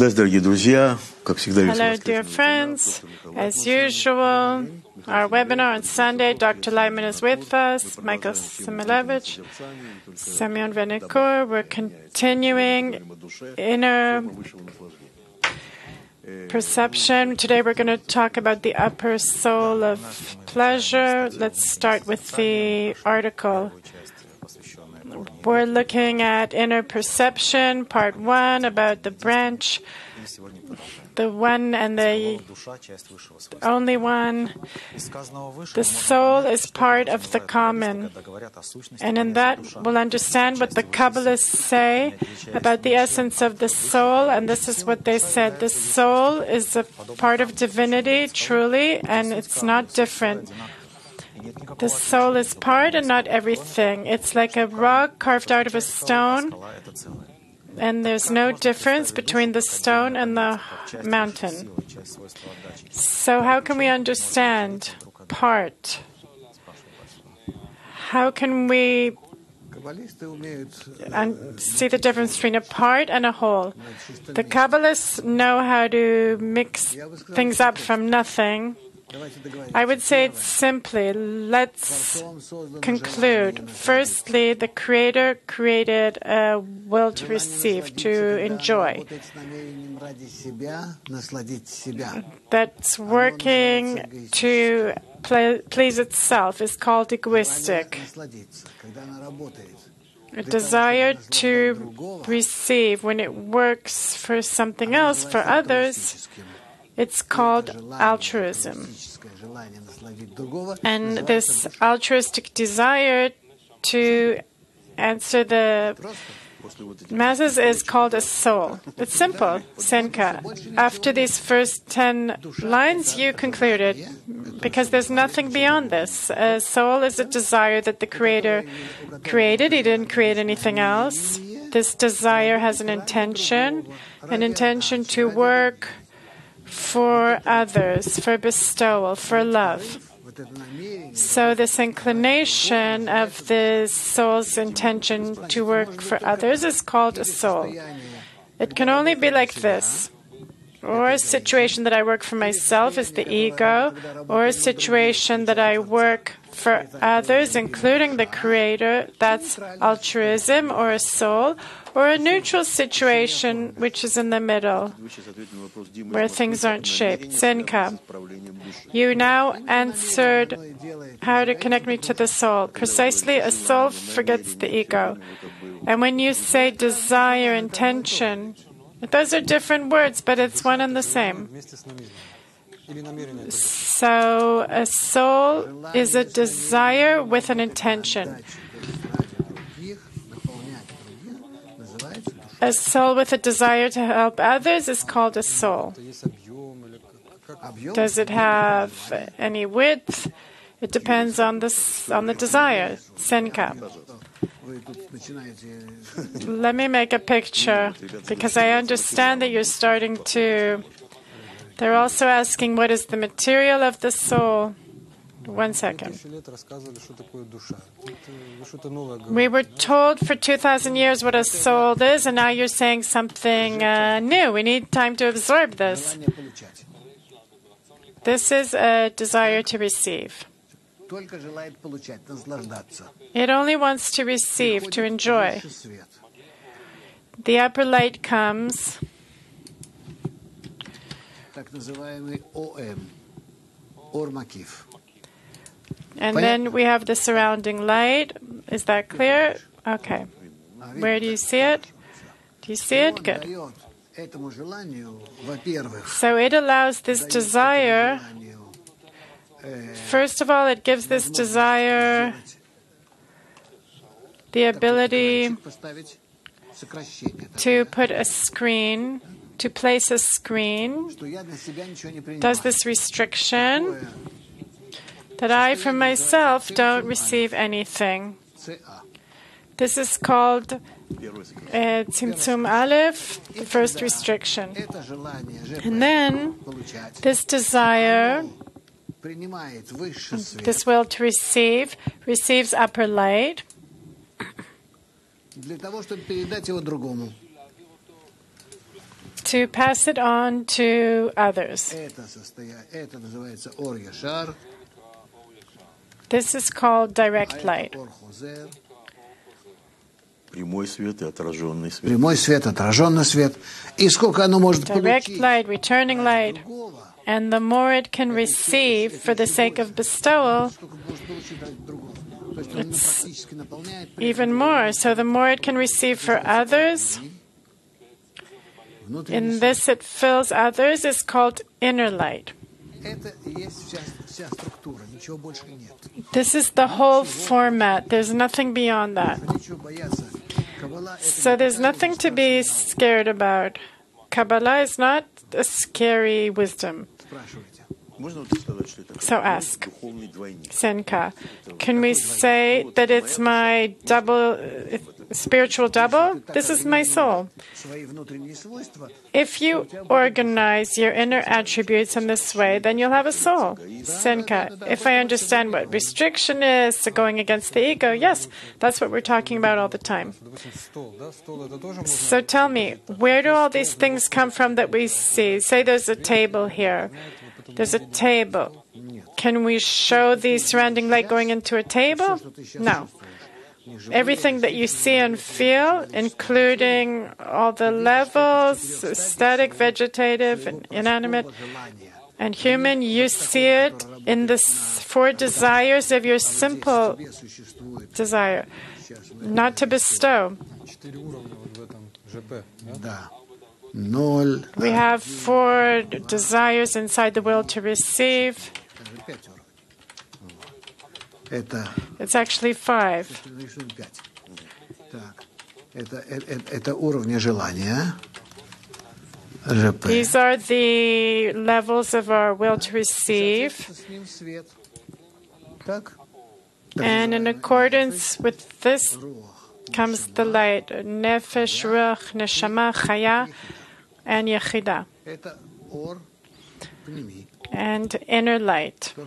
Hello, dear friends. As usual, our webinar on Sunday, Dr. Lyman is with us, Michael Similevich, Semyon Venikur. We're continuing inner perception. Today we're going to talk about the upper soul of pleasure. Let's start with the article. We're looking at inner perception, part 1, about the branch, the one and the only one. The soul is part of the common. And in that, we'll understand what the Kabbalists say about the essence of the soul. And this is what they said. The soul is a part of divinity, truly, and it's not different. The soul is part and not everything. It's like a rock carved out of a stone, and there's no difference between the stone and the mountain. So how can we understand part? How can we see the difference between a part and a whole? The Kabbalists know how to mix things up from nothing. I would say it simply. Let's conclude. Firstly, the Creator created a will to receive, to enjoy. That's working to please itself is called egoistic. A desire to receive, when it works for something else, for others, it's called altruism. And this altruistic desire to answer the masses is called a soul. It's simple, senka. After these first 10 lines, you concluded, because there's nothing beyond this. A soul is a desire that the Creator created. He didn't create anything else. This desire has an intention to work for others, for bestowal, for love. So this inclination of the soul's intention to work for others is called a soul. It can only be like this. Or a situation that I work for myself is the ego, or a situation that I work for others, including the Creator, that's altruism or a soul, or a neutral situation which is in the middle, where things aren't shaped, senka. You now answered how to connect me to the soul. Precisely, a soul forgets the ego. And when you say desire, intention, those are different words, but it's one and the same. So a soul is a desire with an intention. A soul with a desire to help others is called a soul. Does it have any width? It depends on the desire, senka. Let me make a picture, because I understand that you're starting to... They're also asking, what is the material of the soul? 1 second. We were told for 2,000 years what a soul is, and now you're saying something new. We need time to absorb this. This is a desire to receive. It only wants to receive, to enjoy. The upper light comes. And then we have the surrounding light. Is that clear? Okay. Where do you see it? Do you see it? Good. So it allows this desire. First of all, it gives this desire the ability to put a screen, to place a screen. Does this restriction that I, from myself, don't receive anything. This is called Tzimtzum Aleph, the first restriction. And then this desire, this will to receive, receives upper light. to pass it on to others. This is called direct light. Прямой свет и отраженный свет. Прямой свет, отраженный свет. И сколько оно может Direct получить. light, returning light. And the more it can receive for the sake of bestowal, it's even more. So the more it can receive for others, in this it fills others, is called inner light. This is the whole format. There's nothing beyond that. So there's nothing to be scared about. Kabbalah is not a scary wisdom. So ask, Senka, can we say that it's my spiritual double? This is my soul. If you organize your inner attributes in this way, then you'll have a soul. Senka, if I understand what restriction is, so going against the ego, yes, that's what we're talking about all the time. So tell me, where do all these things come from that we see? Say there's a table here. There's a table. Can we show the surrounding light going into a table? No. Everything that you see and feel, including all the levels, static, vegetative, and inanimate, and human, you see it in the four desires of your simple desire, not to bestow. We have 4 desires inside the will to receive. It's actually 5. These are the levels of our will to receive. And in accordance with this comes the light, Nefesh, Ruach, Neshama, Chaya, and Yechidah. And inner light. Do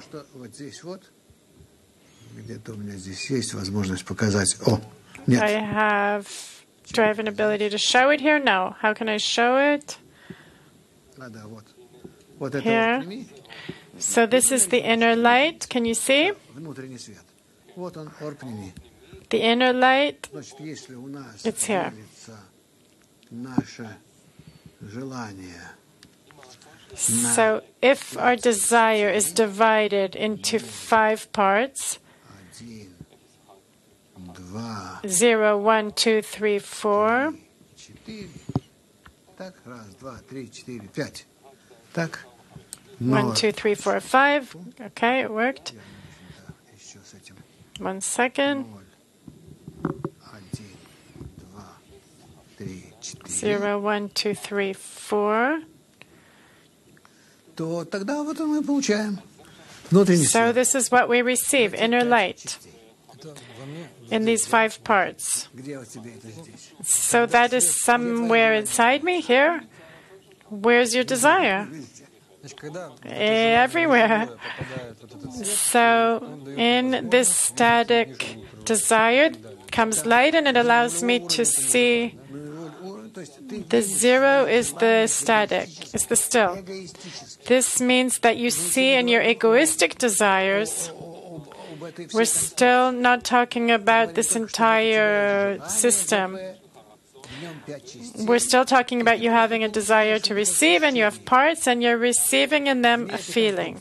I have an ability to show it here? No. How can I show it? Here. So this is the inner light. Can you see? The inner light, it's here. So if our desire is divided into 5 parts, 0, 1, 2, 3, 4. 1, 2, 3, 4, 5. Okay, it worked. 1 second. 0, 1, 2, 3, 4. So this is what we receive, inner light, in these 5 parts. So that is somewhere inside me, here. Where's your desire? Everywhere. So in this static desire comes light, and it allows me to see. The 0 is the static, is the still. This means that you see in your egoistic desires, we're still not talking about this entire system. We're still talking about you having a desire to receive, and you have parts, and you're receiving in them a feeling.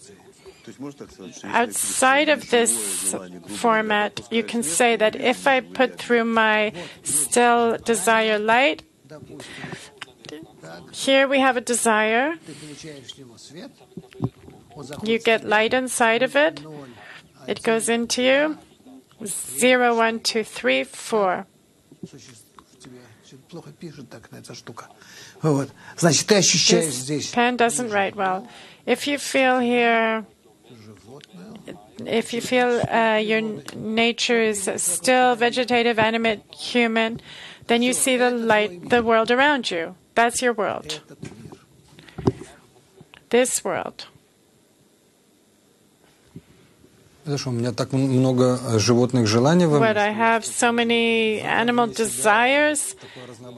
Outside of this format, you can say that if I put through my still desire light, here we have a desire. You get light inside of it. It goes into you. 0, 1, 2, 3, 4. This pen doesn't write well. If you feel here, if you feel your nature is still vegetative, animate, human, then you see the light, the world around you. That's your world. This world. What, I have so many animal desires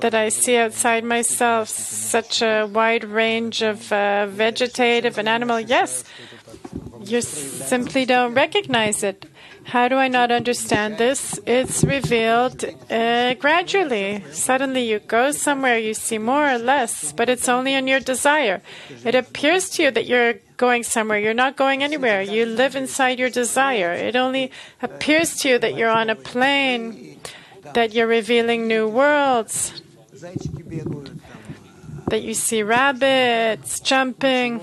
that I see outside myself, such a wide range of vegetative and animal. Yes, you simply don't recognize it. How do I not understand this? It's revealed gradually. Suddenly you go somewhere, you see more or less, but it's only in your desire. It appears to you that you're going somewhere. You're not going anywhere. You live inside your desire. It only appears to you that you're on a plane, that you're revealing new worlds, that you see rabbits jumping,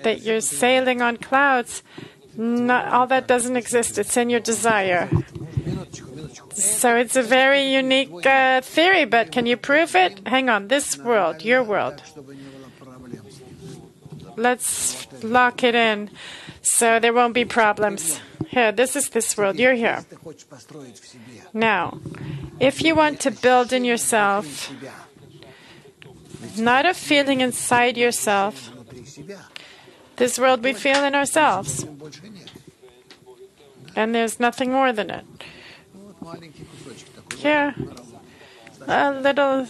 that you're sailing on clouds. Not, all that doesn't exist. It's in your desire. So it's a very unique theory, but can you prove it? Hang on. This world, your world. Let's lock it in so there won't be problems. Here, this is this world. You're here. Now, if you want to build in yourself, not a feeling inside yourself, this world we feel in ourselves. And there's nothing more than it. Here, a little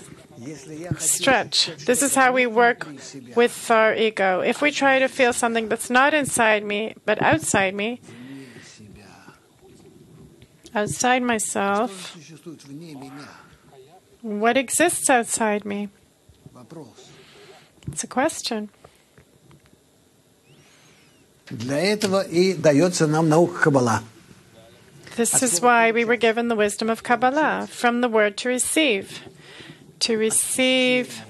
stretch. This is how we work with our ego. If we try to feel something that's not inside me, but outside me, outside myself, what exists outside me? It's a question. This is why we were given the wisdom of Kabbalah, from the word to receive. To receive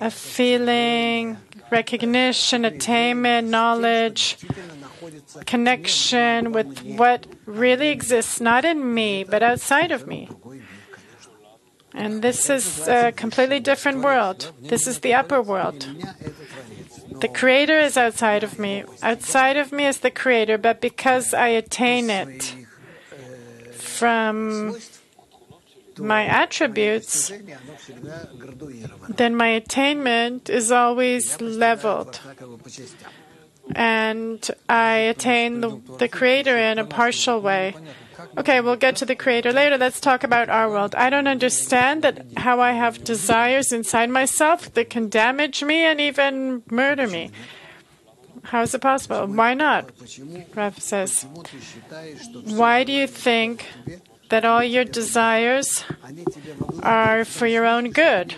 a feeling, recognition, attainment, knowledge, connection with what really exists, not in me, but outside of me. And this is a completely different world. This is the upper world. The Creator is outside of me. Outside of me is the Creator, but because I attain it from my attributes, then my attainment is always leveled. And I attain the Creator in a partial way. Okay, we'll get to the Creator later. Let's talk about our world. I don't understand that how I have desires inside myself that can damage me and even murder me. How is it possible? Why not? Rav says, why do you think that all your desires are for your own good?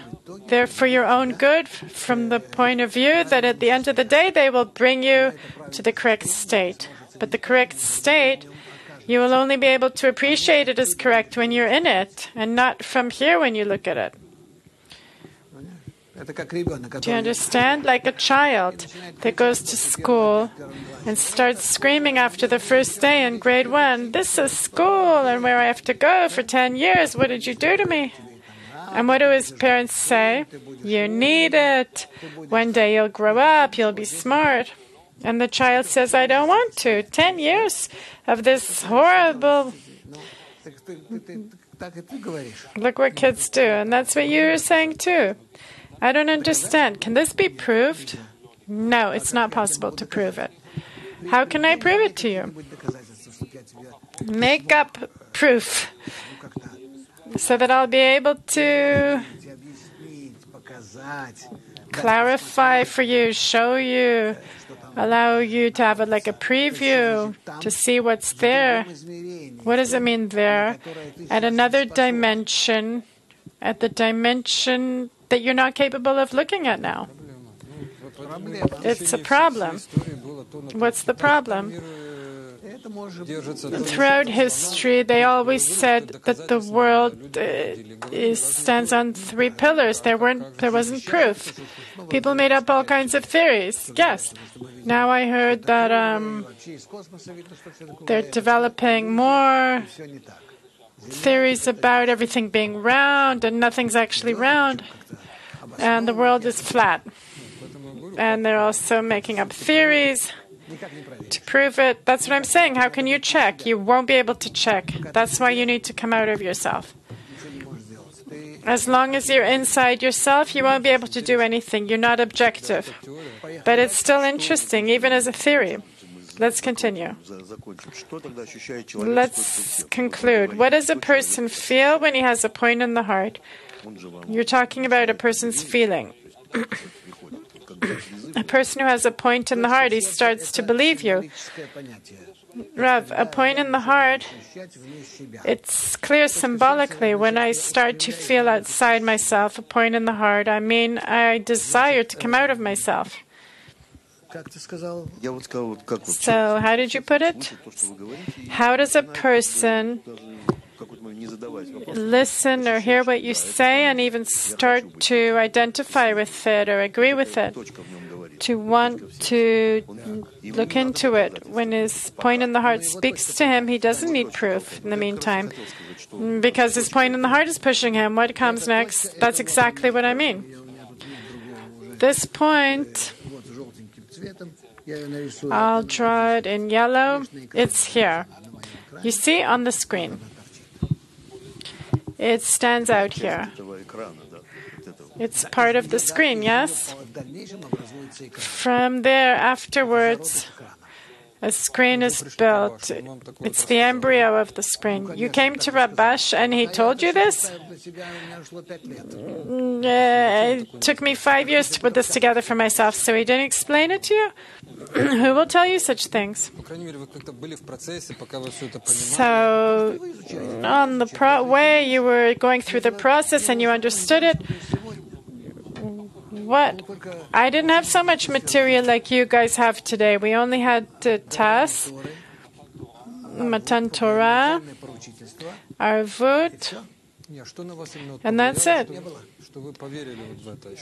They're for your own good from the point of view that at the end of the day they will bring you to the correct state. But the correct state, you will only be able to appreciate it as correct when you're in it, and not from here when you look at it. Do you understand? Like a child that goes to school and starts screaming after the first day in grade 1, this is school and where I have to go for 10 years. What did you do to me? And what do his parents say? You need it. One day you'll grow up, you'll be smart. And the child says, I don't want to. 10 years of this horrible... Look what kids do. And that's what you were saying too. I don't understand. Can this be proved? No, it's not possible to prove it. How can I prove it to you? Make up proof so that I'll be able to clarify for you, show you, allow you to have like a preview to see what's there. What does it mean there? At another dimension, at the dimension that you're not capable of looking at now. It's a problem. What's the problem? Throughout history, they always said that the world stands on 3 pillars. There wasn't proof. People made up all kinds of theories. Yes. Now I heard that they're developing more theories about everything being round and nothing's actually round, and the world is flat. And they're also making up theories to prove it. That's what I'm saying. How can you check? You won't be able to check. That's why you need to come out of yourself. As long as you're inside yourself, you won't be able to do anything. You're not objective. But it's still interesting, even as a theory. Let's continue. Let's conclude. What does a person feel when he has a point in the heart? You're talking about a person's feeling. A person who has a point in the heart, he starts to believe you. Rav, a point in the heart, it's clear symbolically. When I start to feel outside myself, a point in the heart, I mean I desire to come out of myself. So, how did you put it? How does a person listen or hear what you say and even start to identify with it or agree with it? To want to look into it. When his point in the heart speaks to him, he doesn't need proof in the meantime, because his point in the heart is pushing him. What comes next? That's exactly what I mean. This point, I'll draw it in yellow. It's here. You see on the screen. It stands out here. It's part of the screen, yes? From there, afterwards, a screen is built. It's the embryo of the screen. You came to Rabash and he told you this? It took me 5 years to put this together for myself, so he didn't explain it to you? Who will tell you such things? So, on the way you were going through the process and you understood it, what? I didn't have so much material like you guys have today. We only had Tas, Matan Torah, Arvut, and that's it.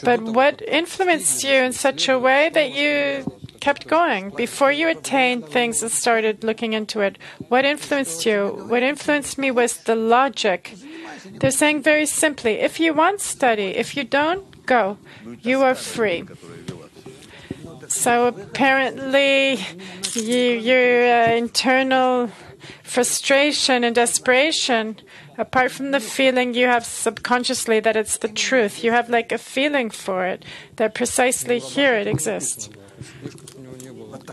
But what influenced you in such a way that you kept going? Before you attained things and started looking into it, what influenced you? What influenced me was the logic. They're saying very simply, if you want, study. If you don't, go. You are free. So apparently your internal frustration and desperation, apart from the feeling you have subconsciously that it's the truth, you have like a feeling for it, that precisely here it exists.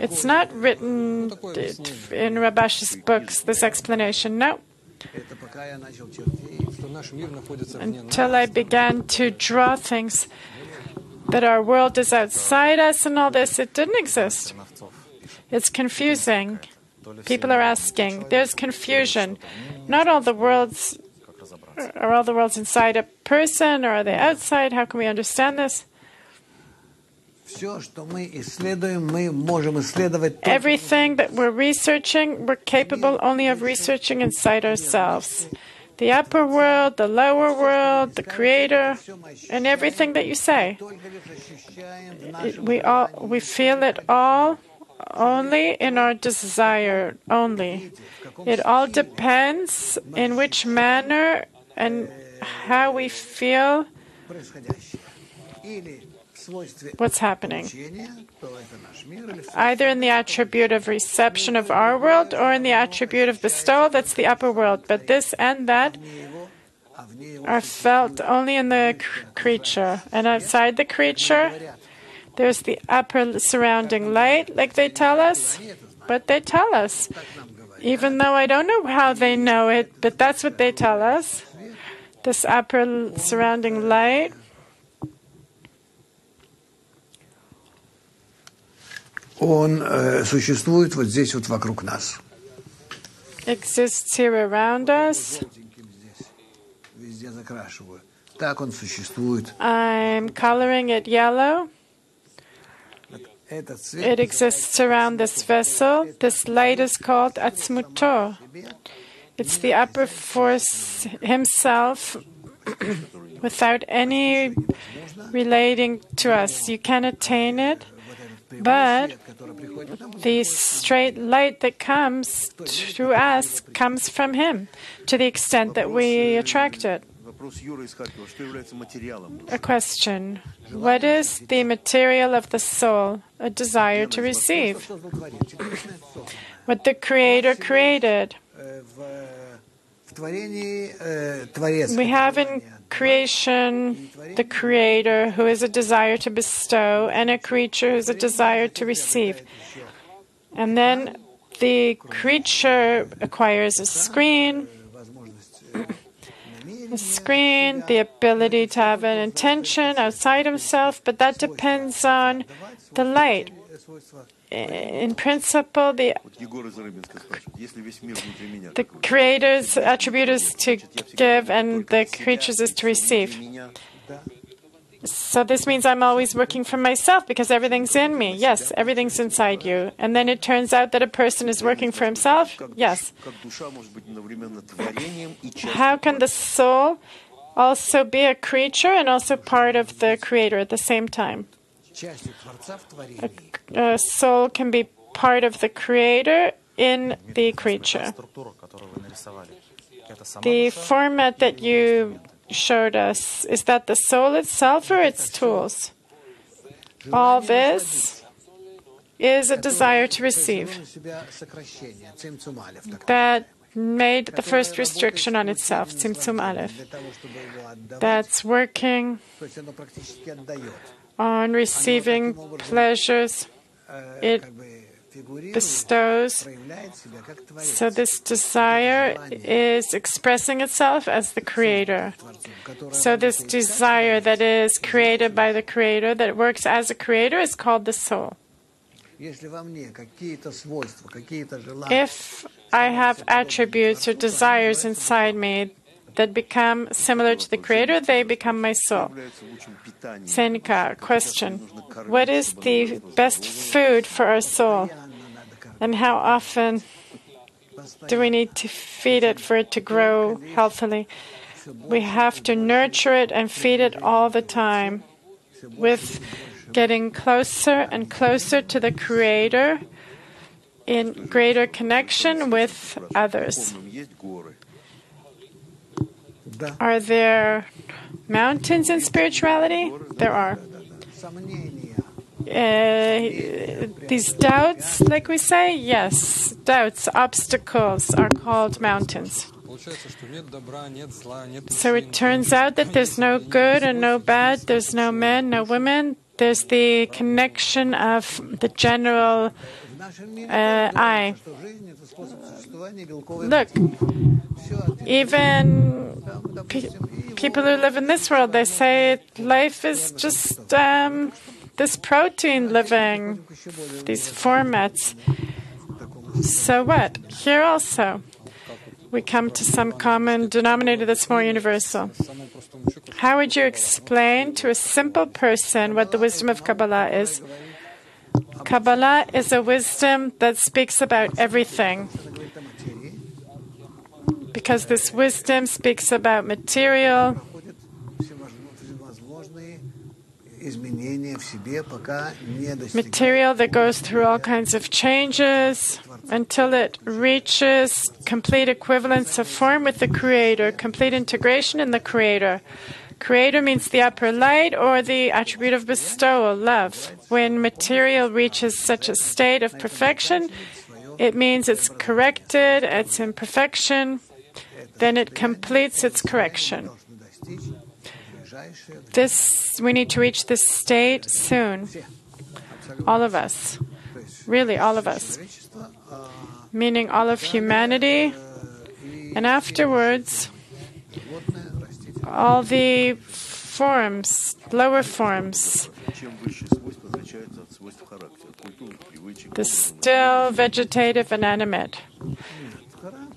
It's not written in Rabash's books, this explanation, no. Until I began to draw things that our world is outside us and all this, it didn't exist. It's confusing. People are asking. There's confusion. Not all the worlds, are all the worlds inside a person, or are they outside? How can we understand this? Everything that we're researching, we're capable only of researching inside ourselves. The upper world, the lower world, the Creator, and everything that you say. We feel it all only in our desire, only. It all depends in which manner and how we feel what's happening. Either in the attribute of reception of our world or in the attribute of bestowal, that's the upper world. But this and that are felt only in the creature. And outside the creature, there's the upper surrounding light, like they tell us. But they tell us. Even though I don't know how they know it, but that's what they tell us. This upper surrounding light. Он существует вот здесь вот вокруг нас. Exists here around us. Везде закрашиваю. Так он существует. I'm coloring it yellow. It exists around this vessel. This light is called Atzmuto. It's the upper force himself without any relating to us. You can attain it. But the straight light that comes to us comes from Him, to the extent that we attract it. A question. What is the material of the soul? A desire to receive. What the Creator created. We have in creation the Creator, who is a desire to bestow, and a creature who is a desire to receive. And then the creature acquires a screen, the ability to have an intention outside himself, but that depends on the light. In principle, the Creator's attribute is to give and the creature's is to receive. So this means I'm always working for myself because everything's in me. Yes, everything's inside you. And then it turns out that a person is working for himself. Yes. How can the soul also be a creature and also part of the Creator at the same time? A soul can be part of the Creator in the creature. The format that you showed us, is that the soul itself or its tools? All this is a desire to receive that made the first restriction on itself, Tzimtzum Aleph. That's working on receiving pleasures it bestows. So this desire is expressing itself as the Creator. So this desire that is created by the Creator, that works as a Creator, is called the soul. If I have attributes or desires inside me that become similar to the Creator, they become my soul. Senka, question. What is the best food for our soul? And how often do we need to feed it for it to grow healthily? We have to nurture it and feed it all the time with getting closer and closer to the Creator in greater connection with others. Are there mountains in spirituality? There are. These doubts, like we say, yes, doubts, obstacles are called mountains. So it turns out that there's no good and no bad, there's no men, no women, there's the connection of the general I. Look, even people who live in this world, they say life is just this protein living, these formats. So what? Here also, we come to some common denominator that's more universal. How would you explain to a simple person what the wisdom of Kabbalah is? Kabbalah is a wisdom that speaks about everything, because this wisdom speaks about material, that goes through all kinds of changes until it reaches complete equivalence of form with the Creator, complete integration in the Creator. Creator means the upper light or the attribute of bestowal, love. When material reaches such a state of perfection, it means it's corrected, it's in perfection, then it completes its correction. We need to reach this state soon. All of us. Really, all of us. Meaning all of humanity. And afterwards, all the forms, lower forms, the still, vegetative, and animate.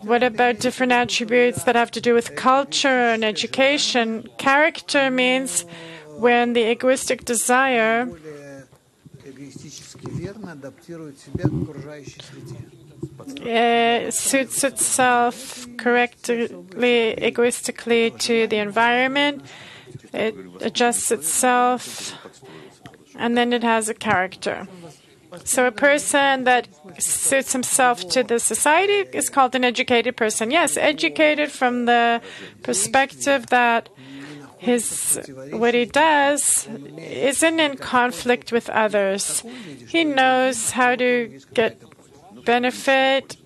What about different attributes that have to do with culture and education? Character means when the egoistic desire suits itself correctly, egoistically to the environment, it adjusts itself, and then it has a character. So a person that suits himself to the society is called an educated person. Yes, educated from the perspective that what he does isn't in conflict with others. He knows how to get benefit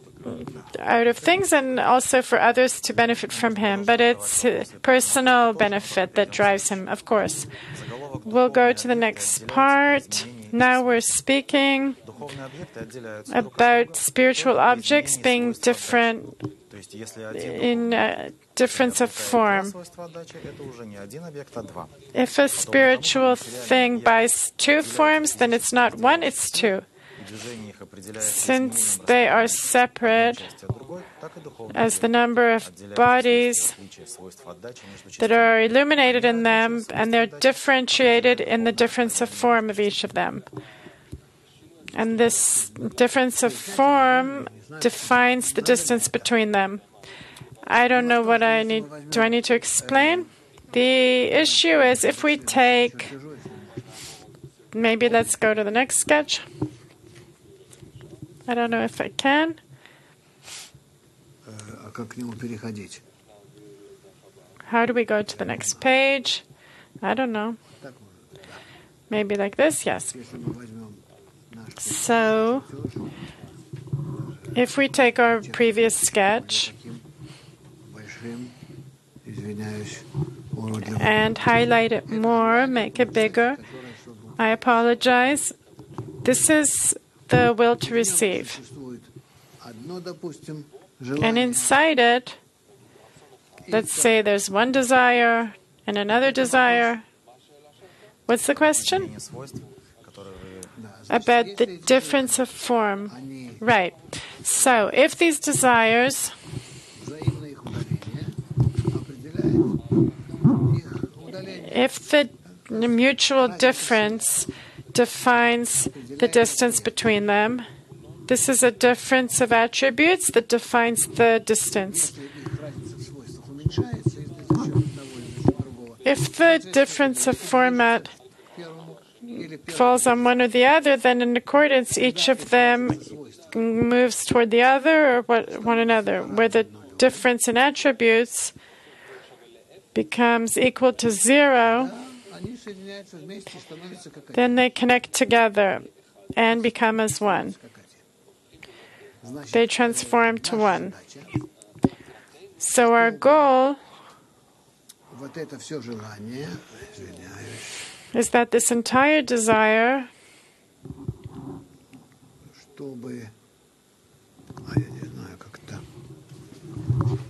out of things and also for others to benefit from him. But it's personal benefit that drives him, of course. We'll go to the next part. Now we're speaking about spiritual objects being different in difference of form. If a spiritual thing buys two forms, then it's not one, it's two. Since they are separate as the number of bodies that are illuminated in them, and they're differentiated in the difference of form of each of them. And this difference of form defines the distance between them. I don't know what I need. Do I need to explain? The issue is if we take, maybe let's go to the next sketch. I don't know if I can. How do we go to the next page? I don't know. Maybe like this? Yes. So, if we take our previous sketch and highlight it more, make it bigger, I apologize. This is the will to receive. And inside it, let's say there's one desire and another desire. What's the question? About the difference of form. Right. So, if these desires if the mutual difference defines the distance between them, this is a difference of attributes that defines the distance. If the difference of format falls on one or the other, then in accordance, each of them moves toward the other or one another. Where the difference in attributes becomes equal to 0, then they connect together and become as one. They transform to one. So our goal is that this entire desire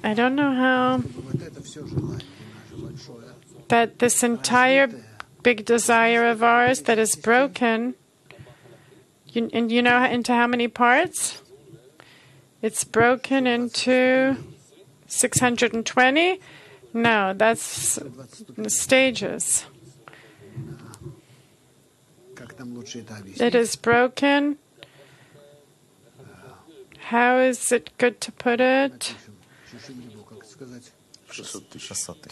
I don't know how, that this entire big desire of ours that is broken, and you know into how many parts? It's broken into 620? No, that's stages. It is broken. How is it good to put it?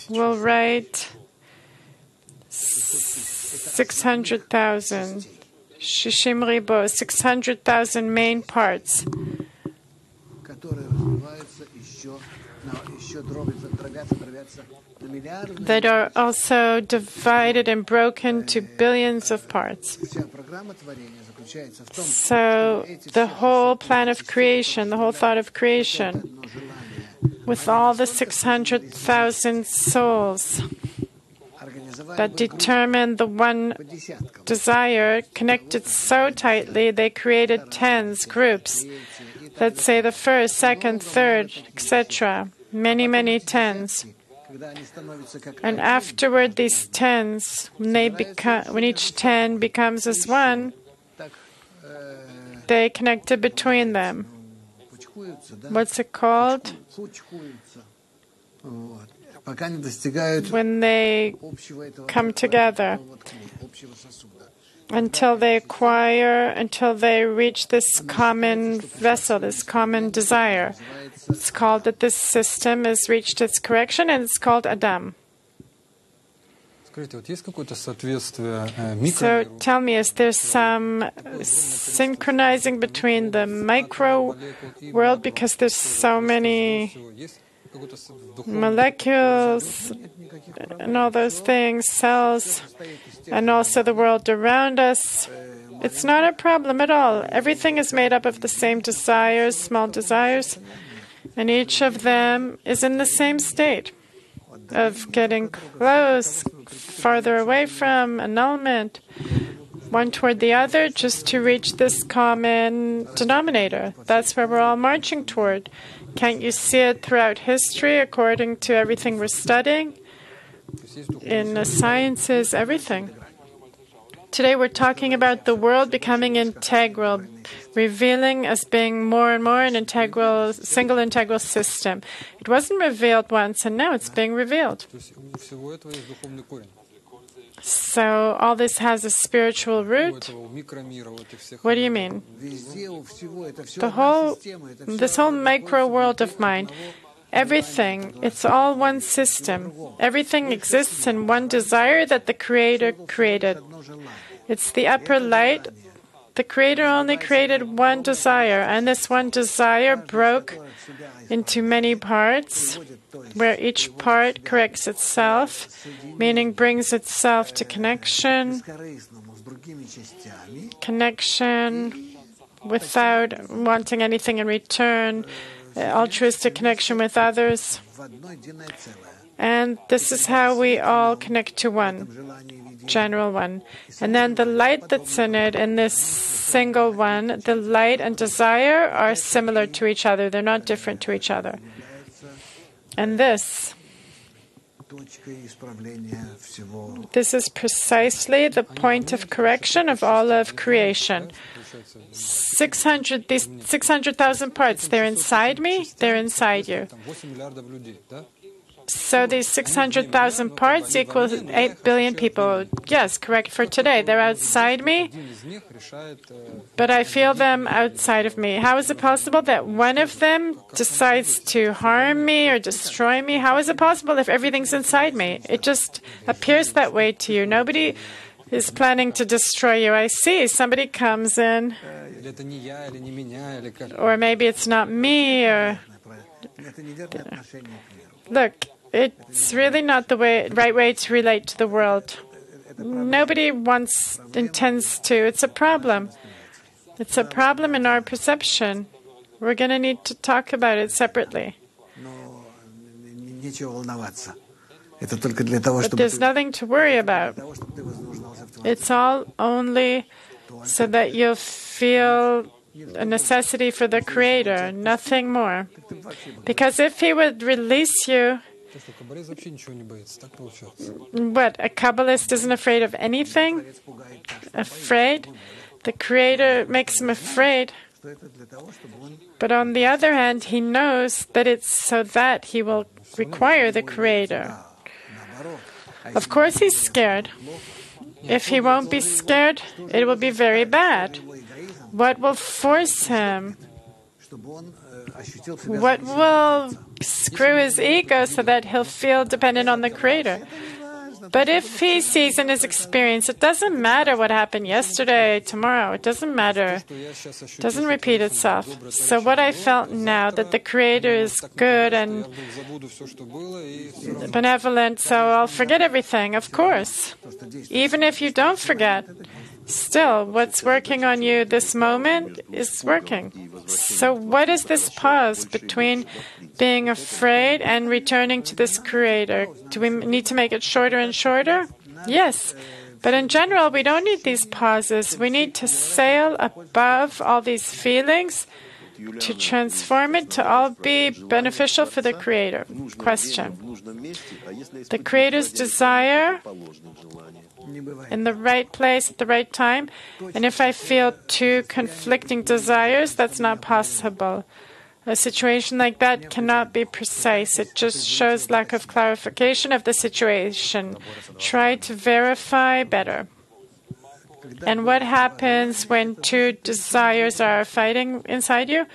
We'll write 600,000. Shishim ribo, 600,000 main parts that are also divided and broken to billions of parts. So the whole plan of creation, the whole thought of creation, with all the 600,000 souls that determine the one desire, connected so tightly, they created tens, groups. Let's say the first, second, third, etc. Many, many tens. And afterward, these tens, when each 10 becomes as one, they connected between them. What's it called? When they come together, until they reach this common vessel, this common desire. It's called that this system has reached its correction, and it's called Adam. So tell me, is there some synchronizing between the micro world, because there's so many molecules and all those things, cells, and also the world around us? It's not a problem at all. Everything is made up of the same desires, small desires, and each of them is in the same state of getting close, farther away from, annulment. one toward the other, just to reach this common denominator. That's where we're all marching toward. Can't you see it throughout history, according to everything we're studying? In the sciences, everything. Today we're talking about the world becoming integral, revealing as being more and more an integral, single integral system. It wasn't revealed once, and now it's being revealed. So all this has a spiritual root? What do you mean? This whole micro world of mine, everything, it's all one system. Everything exists in one desire that the Creator created. It's the upper light. The Creator only created one desire, and this one desire broke into many parts, where each part corrects itself, meaning brings itself to connection without wanting anything in return, altruistic connection with others. And this is how we all connect to one, general one. And then the light that's in it, in this single one, the light and desire are similar to each other. They're not different to each other. And this is precisely the point of correction of all of creation. 600,000 parts, they're inside me, they're inside you. So these 600,000 parts equal 8 billion people. Yes, correct for today. They're outside me, but I feel them outside of me. How is it possible that one of them decides to harm me or destroy me? How is it possible if everything's inside me? It just appears that way to you. Nobody is planning to destroy you. I see somebody comes in, or maybe it's not me, or look, it's really not the right way to relate to the world. Nobody intends to. It's a problem. It's a problem in our perception. We're going to need to talk about it separately. But there's nothing to worry about. It's all only so that you'll feel a necessity for the Creator, nothing more. Because if He would release you, what, a Kabbalist isn't afraid of anything? Afraid? The Creator makes him afraid. But on the other hand, he knows that it's so that he will require the Creator. Of course he's scared. If he won't be scared, it will be very bad. What will force him? What will screw his ego so that he'll feel dependent on the Creator? But if he sees in his experience, it doesn't matter what happened yesterday, tomorrow. It doesn't matter. It doesn't repeat itself. So what I felt now, that the Creator is good and benevolent, so I'll forget everything, of course. Even if you don't forget, still, what's working on you this moment is working. So what is this pause between being afraid and returning to this Creator? Do we need to make it shorter and shorter? Yes. But in general, we don't need these pauses. We need to sail above all these feelings to transform it to all be beneficial for the Creator. Question. The Creator's desire in the right place at the right time. And if I feel two conflicting desires, that's not possible. A situation like that cannot be precise. It just shows lack of clarification of the situation. Try to verify better. And what happens when two desires are fighting inside you?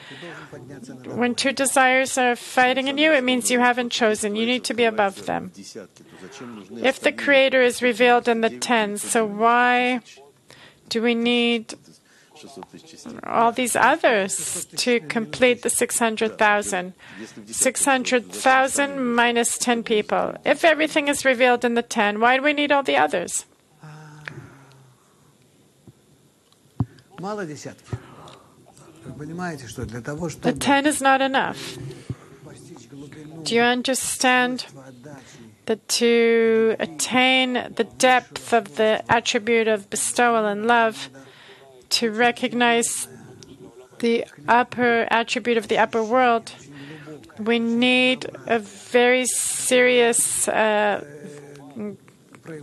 When two desires are fighting in you, it means you haven't chosen. You need to be above them. If the Creator is revealed in the tens, so why do we need all these others to complete the 600,000? 600,000 minus 10 people. If everything is revealed in the 10, why do we need all the others? The 10 is not enough. Do you understand that to attain the depth of the attribute of bestowal and love, to recognize the upper attribute of the upper world, we need a very serious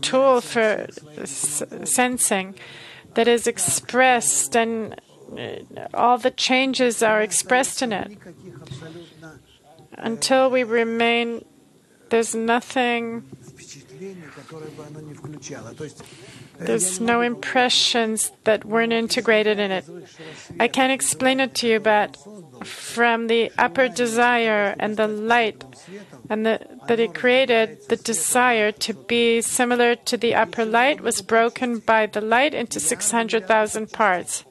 tool for sensing that is expressed, and all the changes are expressed in it. Until we remain, there's nothing, there's no impressions that weren't integrated in it. I can't explain it to you, but from the upper desire and the light and that it created, the desire to be similar to the upper light was broken by the light into 600,000 parts.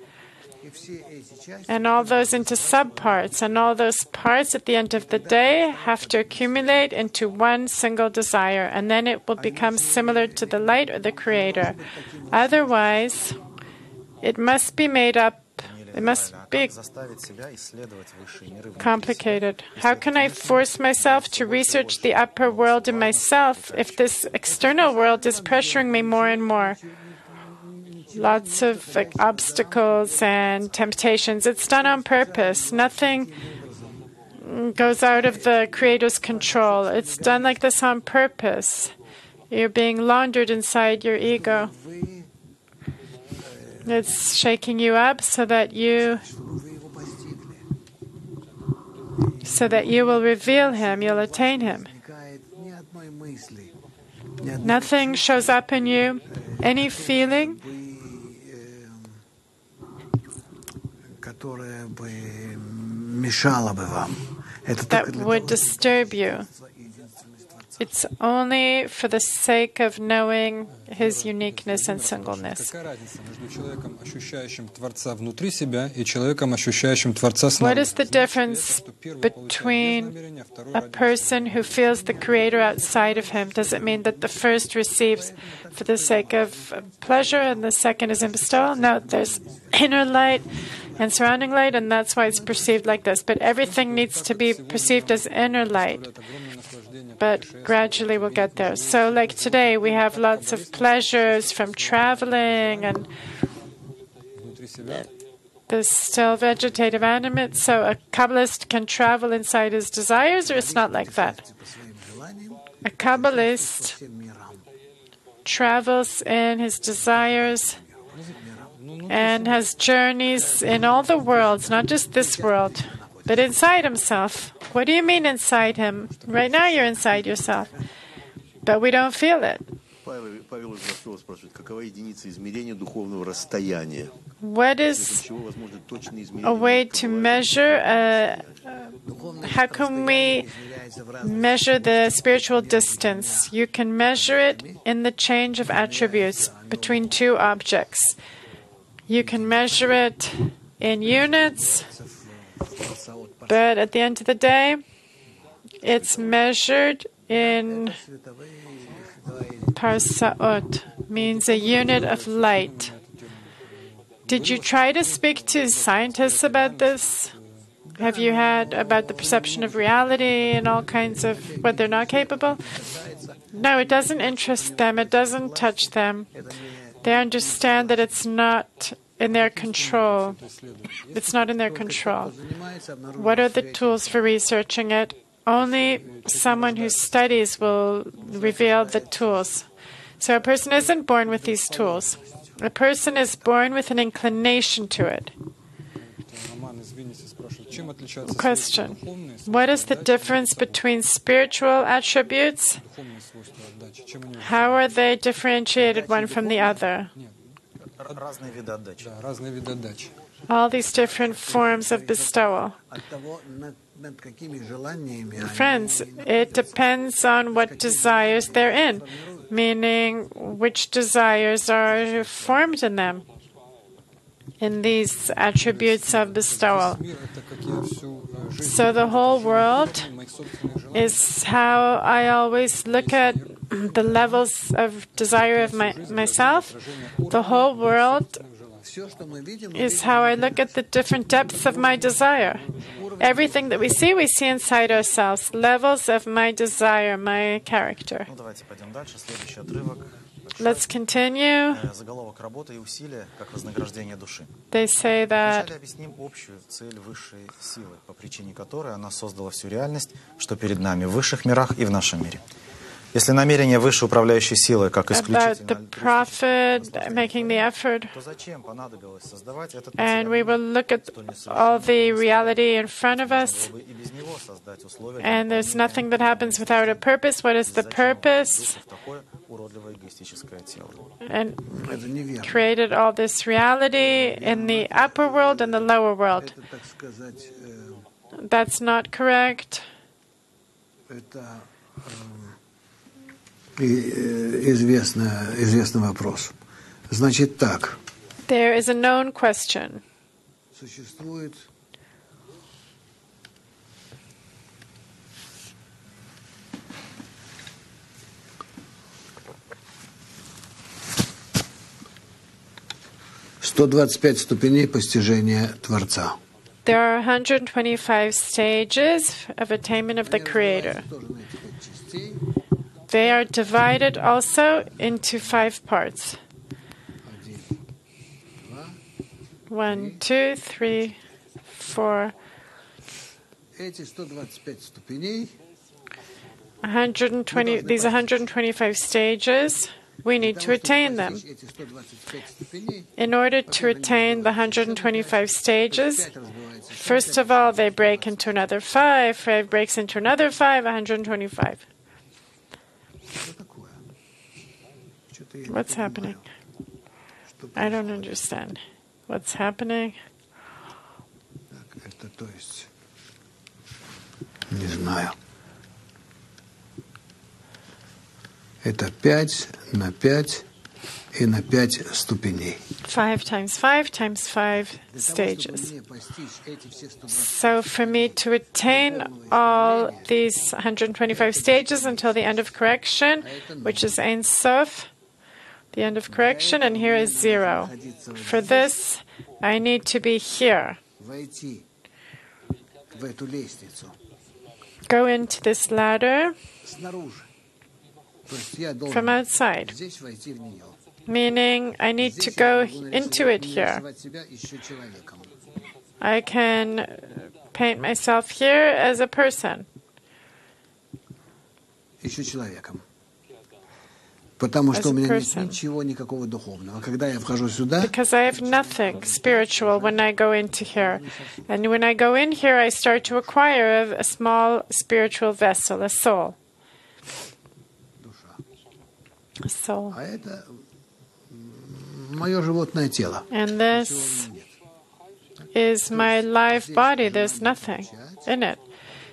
And all those into subparts, and all those parts at the end of the day have to accumulate into one single desire, and then it will become similar to the light or the creator. Otherwise, it must be made up, it must be complicated. How can I force myself to research the upper world in myself if this external world is pressuring me more and more? Lots of obstacles and temptations. It's done on purpose. Nothing goes out of the Creator's control. It's done like this on purpose. You're being laundered inside your ego. It's shaking you up so that you will reveal Him, you'll attain Him. Nothing shows up in you, any feeling that would disturb you. It's only for the sake of knowing His uniqueness and singleness. What is the difference between a person who feels the Creator outside of him? Does it mean that the first receives for the sake of pleasure and the second is in bestowal? No, there's inner light and surrounding light, and that's why it's perceived like this. But everything needs to be perceived as inner light. But gradually we'll get there. So like today, we have lots of pleasures from traveling, and there's still vegetative animate. So a Kabbalist can travel inside his desires, or it's not like that? A Kabbalist travels in his desires and has journeys in all the worlds, not just this world, but inside himself. What do you mean inside him? Right now you're inside yourself, but we don't feel it. What is a way to measure? How can we measure the spiritual distance? You can measure it in the change of attributes between two objects. You can measure it in units, but at the end of the day, it's measured in parsaot, means a unit of light. Did you try to speak to scientists about this? Have you had about the perception of reality and all kinds of what they're not capable? No, it doesn't interest them. It doesn't touch them. They understand that it's not in their control. It's not in their control. What are the tools for researching it? Only someone who studies will reveal the tools. So a person isn't born with these tools. A person is born with an inclination to it. Question. What is the difference between spiritual attributes? How are they differentiated one from the other? All these different forms of bestowal. Friends, it depends on what desires they're in, meaning which desires are formed in them, in these attributes of bestowal. So the whole world is how I always look at the levels of desire of myself. The whole world is how I look at the different depths of my desire. Everything that we see inside ourselves. Levels of my desire, my character. Let's continue. They say that Если намерение высшей управляющей силы как исключительно the prophet making the effort, and we will look at all the reality in front of us, and there's nothing that happens without a purpose. What is the purpose? And created all this reality in the upper world and the lower world. That's not correct. Известный вопрос. Значит так. There is a known question. Существует ступеней постижения Творца. There are 125 stages of attainment of the Creator. They are divided also into 5 parts. 1, 2, 3, 4. 120. These 125 stages, we need to attain them. In order to attain the 125 stages, first of all, they break into another 5. 5 breaks into another 5. 125. What's happening? I don't understand. What's happening? Не знаю. Это 5 на 5 и на 5 ступеней. 5 times 5 times 5 stages. So for me to attain all these 125 stages until the end of correction, which is Ein Sof, the end of correction, and here is 0. For this, I need to be here. Go into this ladder from outside. Meaning, I need to go into it here. I can paint myself here as a person. Потому что у меня нет ничего никакого духовного. Когда я вхожу сюда, because I have nothing spiritual when I go into here. And when I go in here, I start to acquire a small spiritual vessel, a soul. A soul. А это мое животное тело. And this is my live body. There's nothing in it.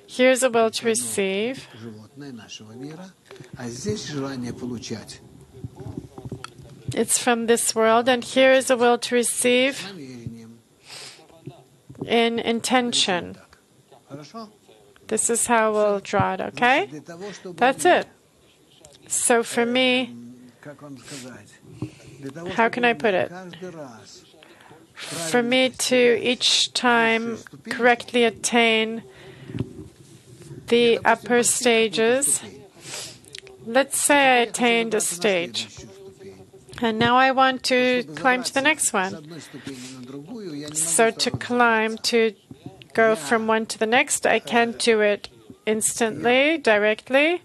Here's a will to receive. It's from this world, and here is a will to receive in intention. This is how we'll draw it, okay? That's it. So for me, how can I put it? For me to each time correctly attain the upper stages, let's say I attained a stage, and now I want to climb to the next one. So to climb, to go from one to the next, I can't do it instantly, directly.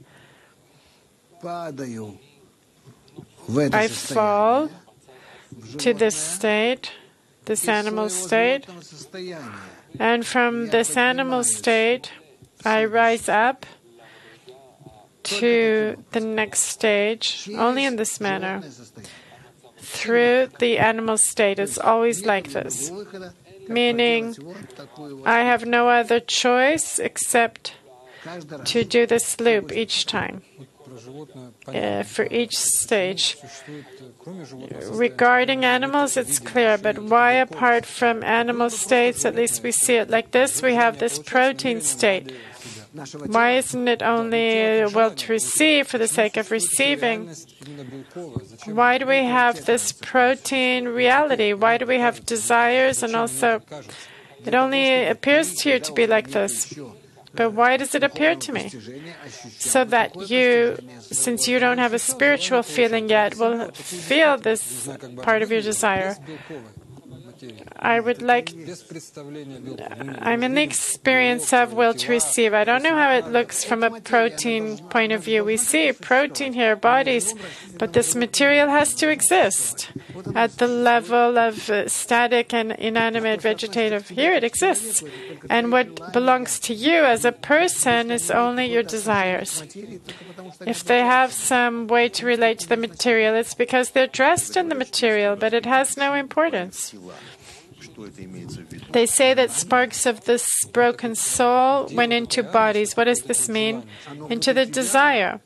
I fall to this state, this animal state, and from this animal state, I rise up to the next stage, only in this manner. Through the animal state, it's always like this. Meaning, I have no other choice except to do this loop each time. For each stage. Regarding animals, it's clear, but why apart from animal states, at least we see it like this, we have this protein state. Why isn't it only a will to receive for the sake of receiving? Why do we have this protein reality? Why do we have desires? And also, it only appears to you to be like this. But why does it appear to me? So that you, since you don't have a spiritual feeling yet, will feel this part of your desire. I'm in the experience of will to receive. I don't know how it looks from a protein point of view. We see protein here, bodies, but this material has to exist at the level of static and inanimate vegetative. Here it exists. And what belongs to you as a person is only your desires. If they have some way to relate to the material, it's because they're dressed in the material, but it has no importance. They say that sparks of this broken soul went into bodies. What does this mean? Into the desire.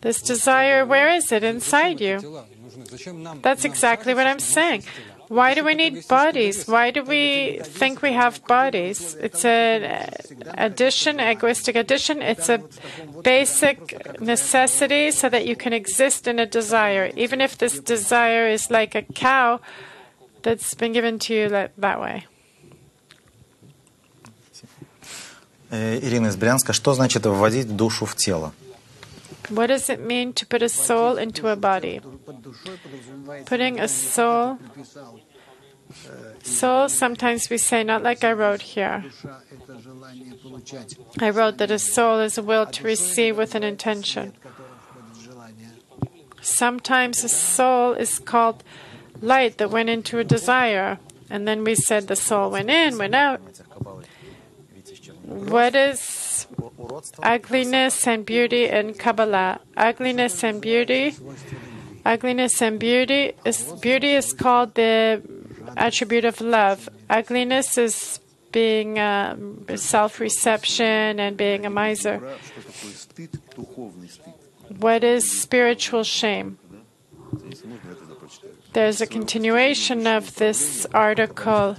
This desire, where is it? Inside you. That's exactly what I'm saying. Why do we need bodies? Why do we think we have bodies? It's an addition, egoistic addition. It's a basic necessity so that you can exist in a desire. Even if this desire is like a cow that's been given to you that way. Ирина из Брянска, что значит вводить душу в тело? What does it mean to put a soul into a body? Putting a soul, sometimes we say, not like I wrote here. I wrote that a soul is a will to receive with an intention. Sometimes a soul is called light that went into a desire. And then we said the soul went in, went out. What is ugliness and beauty in Kabbalah? Ugliness and beauty is called the attribute of love. Ugliness is being self-reception and being a miser. What is spiritual shame? There's a continuation of this article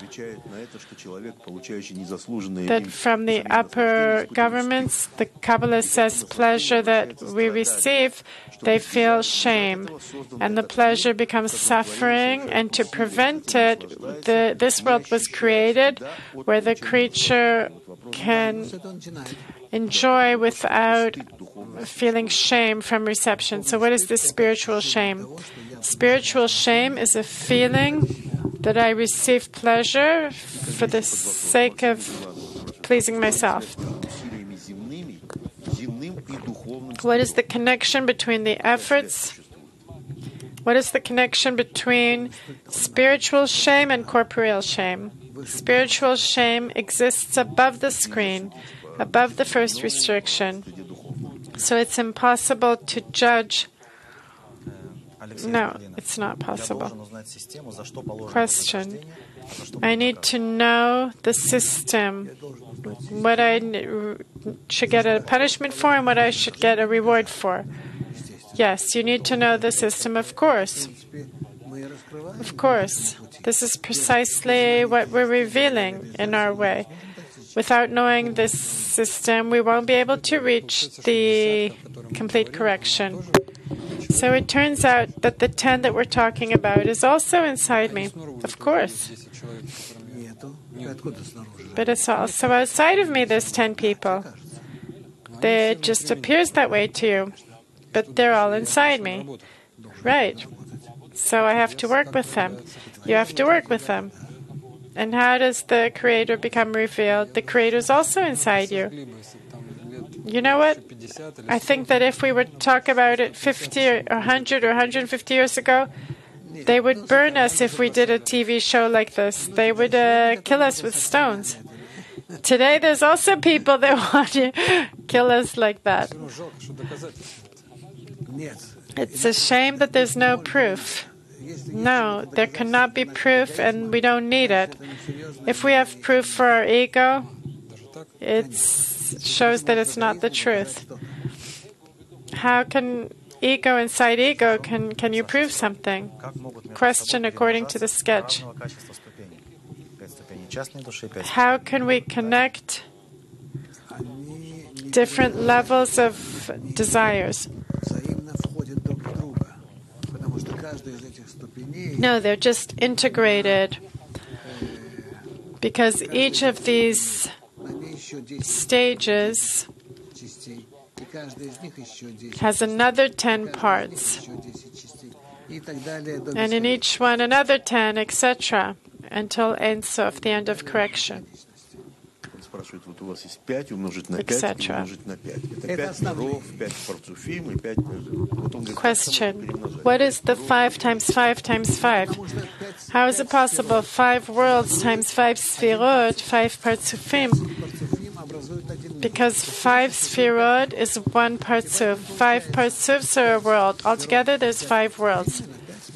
that from the upper governments, the Kabbalah says pleasure that we receive, they feel shame. And the pleasure becomes suffering. And to prevent it, this world was created where the creature can enjoy without feeling shame from reception. So what is this spiritual shame? Spiritual shame is a feeling that I receive pleasure for the sake of pleasing myself. What is the connection between the efforts? What is the connection between spiritual shame and corporeal shame? Spiritual shame exists above the screen, above the first restriction. So it's impossible to judge. No, it's not possible. Question. I need to know the system, what I should get a punishment for and what I should get a reward for. Yes, you need to know the system, of course. Of course. This is precisely what we're revealing in our way. Without knowing this system, we won't be able to reach the complete correction. So it turns out that the 10 that we're talking about is also inside me. Of course. But it's also outside of me, there's 10 people. It just appears that way to you. But they're all inside me. Right. So I have to work with them. You have to work with them. And how does the Creator become revealed? The Creator is also inside you. You know what? I think that if we would talk about it 50 or 100 or 150 years ago, they would burn us if we did a TV show like this. They would kill us with stones. Today, there's also people that want to kill us like that. It's a shame that there's no proof. No, there cannot be proof, and we don't need it. If we have proof for our ego, it shows that it's not the truth. How can ego inside ego, can you prove something? Question according to the sketch. How can we connect different levels of desires. No, they're just integrated because each of these stages has another 10 parts, and in each one another 10, etc., until Ein Sof, the end of correction, etc. Question: what is the 5 times 5 times 5? How is it possible? 5 worlds times 5 sfirot, 5 partsufim. Because 5 sfirot is 1 partsuf. 5 partsufs are a world. Altogether, there's 5 worlds.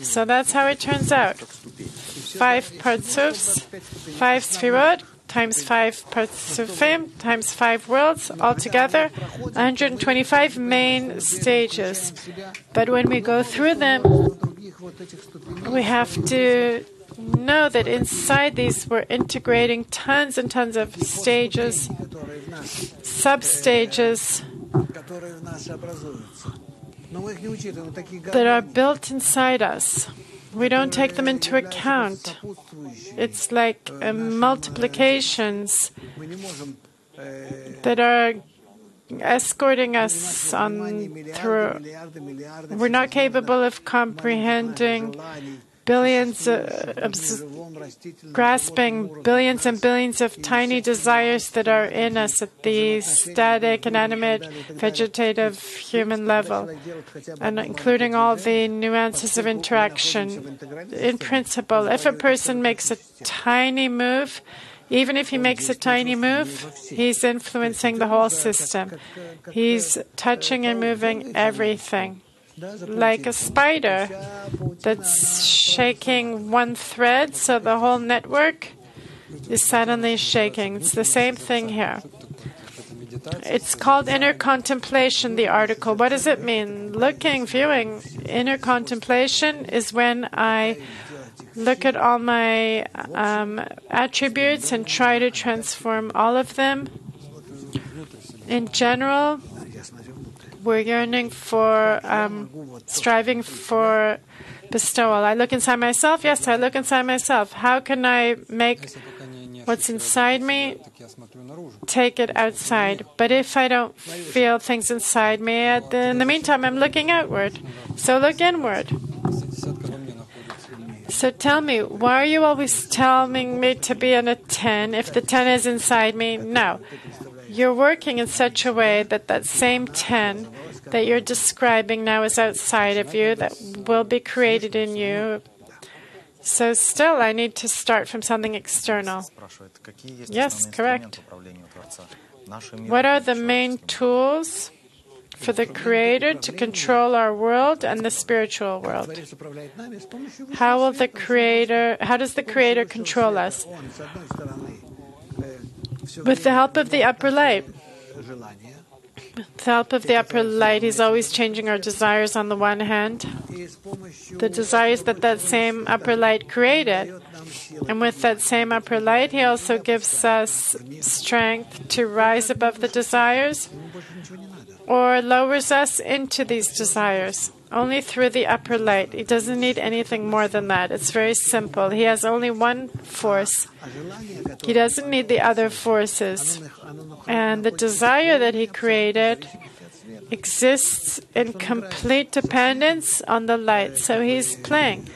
So that's how it turns out. 5 partsufs, 5 sfirot, times 5 partsufim, times 5 worlds, altogether 125 main stages. But when we go through them, we have to know that inside these we're integrating tons and tons of stages, sub-stages that are built inside us. We don't take them into account. It's like multiplications that are escorting us on through. We're not capable of comprehending billions, grasping billions and billions of tiny desires that are in us at the static, inanimate, vegetative human level, and including all the nuances of interaction. In principle, if a person makes a tiny move, even if he makes a tiny move, he's influencing the whole system. He's touching and moving everything. Like a spider that's shaking one thread, so the whole network is suddenly shaking. It's the same thing here. It's called inner contemplation, the article. What does it mean? Looking, viewing. Inner contemplation is when I look at all my attributes and try to transform all of them. In general, we're yearning for, striving for bestowal. I look inside myself. Yes, I look inside myself. How can I make what's inside me take it outside? But if I don't feel things inside me, in the meantime, I'm looking outward. So look inward. So tell me, why are you always telling me to be in a 10 if the 10 is inside me? No. You're working in such a way that that same 10 that you're describing now is outside of you, that will be created in you. So still, I need to start from something external. Yes, correct. What are the main tools for the Creator to control our world and the spiritual world? How does the Creator control us? With the help of the upper light. With the help of the upper light, He's always changing our desires on the one hand, the desires that that same upper light created. And with that same upper light, He also gives us strength to rise above the desires or lowers us into these desires. Only through the upper light. He doesn't need anything more than that. It's very simple. He has only one force. He doesn't need the other forces. And the desire that He created exists in complete dependence on the light. So He's playing.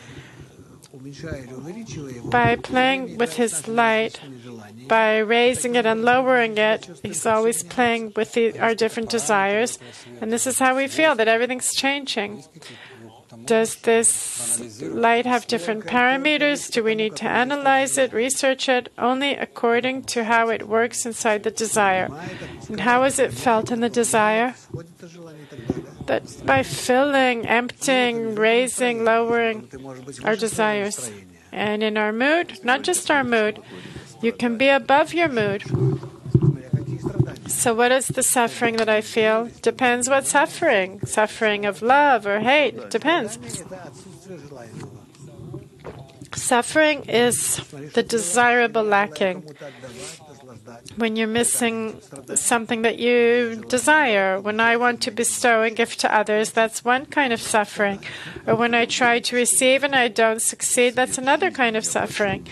By playing with His light, by raising it and lowering it, He's always playing with our different desires. And this is how we feel, that everything's changing. Does this light have different parameters? Do we need to analyze it, research it? Only according to how it works inside the desire. And how is it felt in the desire? That by filling, emptying, raising, lowering our desires. And in our mood, not just our mood, you can be above your mood. So what is the suffering that I feel? Depends what suffering. Suffering of love or hate. Depends. Suffering is the desirable lacking. When you're missing something that you desire. When I want to bestow a gift to others, that's one kind of suffering. Or when I try to receive and I don't succeed, that's another kind of suffering.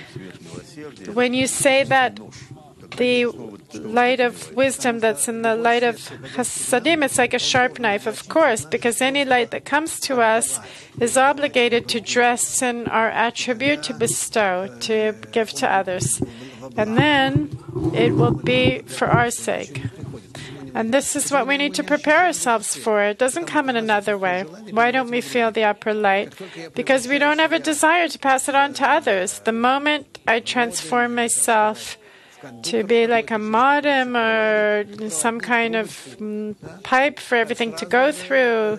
When you say that the light of wisdom that's in the light of Chasadim, it's like a sharp knife, of course, because any light that comes to us is obligated to dress in our attribute to bestow, to give to others. And then it will be for our sake. And this is what we need to prepare ourselves for. It doesn't come in another way. Why don't we feel the upper light? Because we don't have a desire to pass it on to others. The moment I transform myself to be like a modem or some kind of pipe for everything to go through,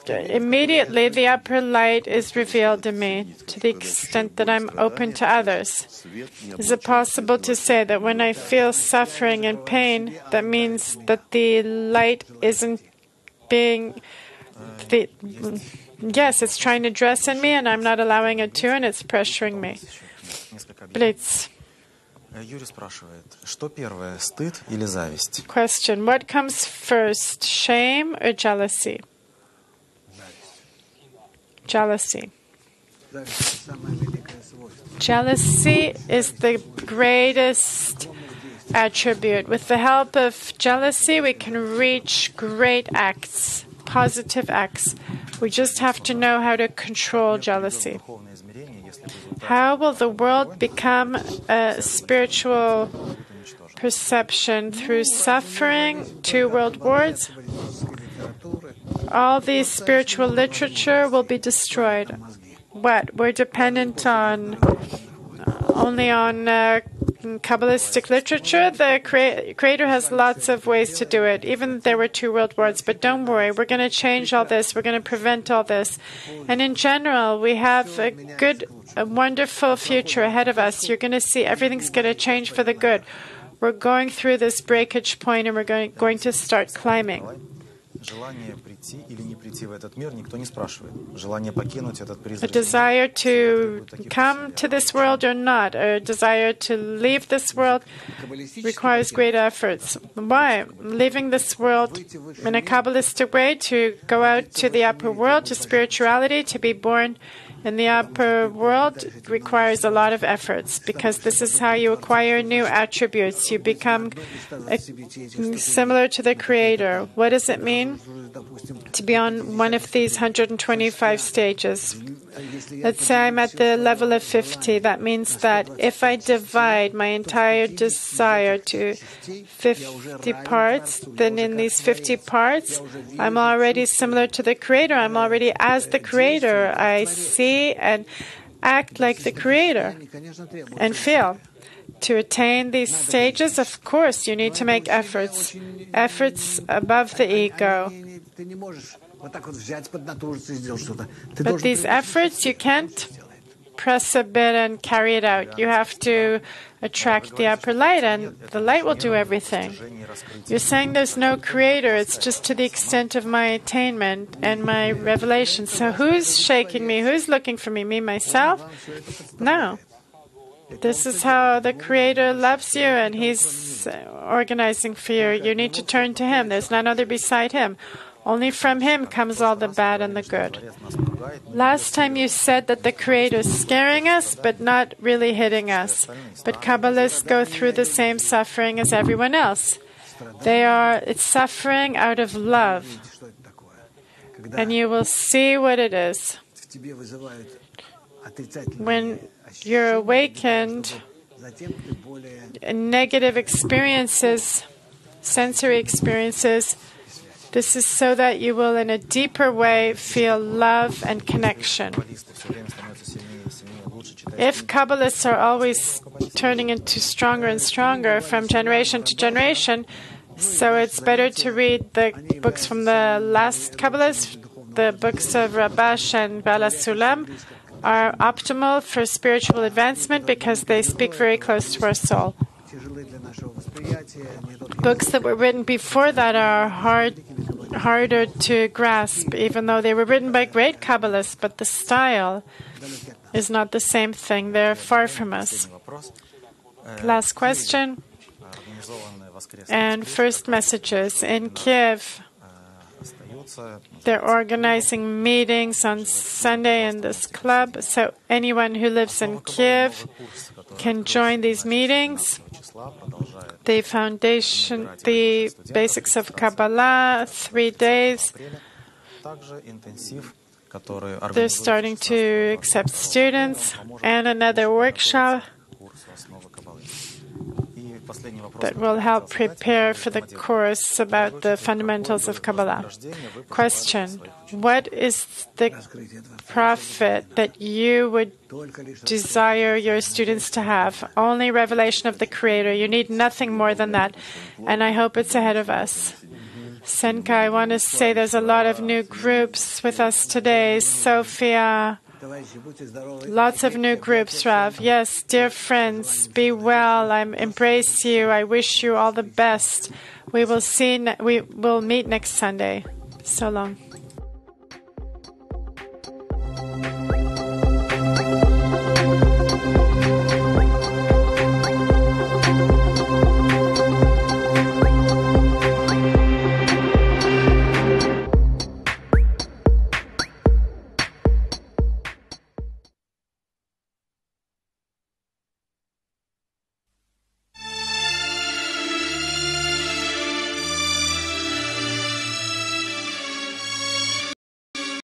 immediately the upper light is revealed to me to the extent that I'm open to others. Is it possible to say that when I feel suffering and pain, that means that the light isn't being... Yes, it's trying to dress in me and I'm not allowing it to, and it's pressuring me. Blitz. Question. What comes first, shame or jealousy? Jealousy. Jealousy is the greatest attribute. With the help of jealousy, we can reach great acts, positive acts. We just have to know how to control jealousy. How will the world become a spiritual perception? Through suffering, 2 world wars? All the spiritual literature will be destroyed. What? We're dependent only on Kabbalistic literature. The Creator has lots of ways to do it, even there were 2 world wars. But don't worry, we're going to change all this. We're going to prevent all this. And in general, we have a wonderful future ahead of us. You're going to see everything's going to change for the good. We're going through this breakage point and we're going to start climbing. A desire to come to this world or not, a desire to leave this world requires great efforts. Why? Leaving this world in a Kabbalistic way, to go out to the upper world, to spirituality, to be born in the upper world requires a lot of efforts, because this is how you acquire new attributes. You become similar to the Creator. What does it mean to be on one of these 125 stages? Let's say I'm at the level of 50. That means that if I divide my entire desire to 50 parts, then in these 50 parts, I'm already similar to the Creator. I'm already as the Creator. I see and act like the Creator and feel. To attain these stages, of course, you need to make efforts. Efforts above the ego. But these efforts, you can't press a bit and carry it out. You have to attract the upper light, and the light will do everything. You're saying there's no Creator. It's just to the extent of my attainment and my revelation. So who's shaking me? Who's looking for me? Me, myself? No. This is how the Creator loves you, and He's organizing for you. You need to turn to Him. There's none other beside Him. Only from Him comes all the bad and the good. Last time you said that the Creator is scaring us, but not really hitting us. But Kabbalists go through the same suffering as everyone else. It's suffering out of love. And you will see what it is. When you're awakened, negative experiences, sensory experiences, this is so that you will, in a deeper way, feel love and connection. If Kabbalists are always turning into stronger and stronger from generation to generation, so it's better to read the books from the last Kabbalists. The books of Rabash and Bala Sulam are optimal for spiritual advancement because they speak very close to our soul. Books that were written before that are hard harder to grasp, even though they were written by great Kabbalists, but the style is not the same thing. They're far from us. Last question. And first messages. In Kiev, they're organizing meetings on Sunday in this club, so anyone who lives in Kiev can join these meetings. The foundation, the basics of Kabbalah, 3 days. They're starting to accept students, and another workshop that will help prepare for the course about the fundamentals of Kabbalah. Question: what is the profit that you would desire your students to have? Only revelation of the Creator. You need nothing more than that. And I hope it's ahead of us. Senka, I want to say there's a lot of new groups with us today. Sophia, lots of new groups, Rav. Yes, dear friends, be well. I embrace you. I wish you all the best. We will meet next Sunday. So long.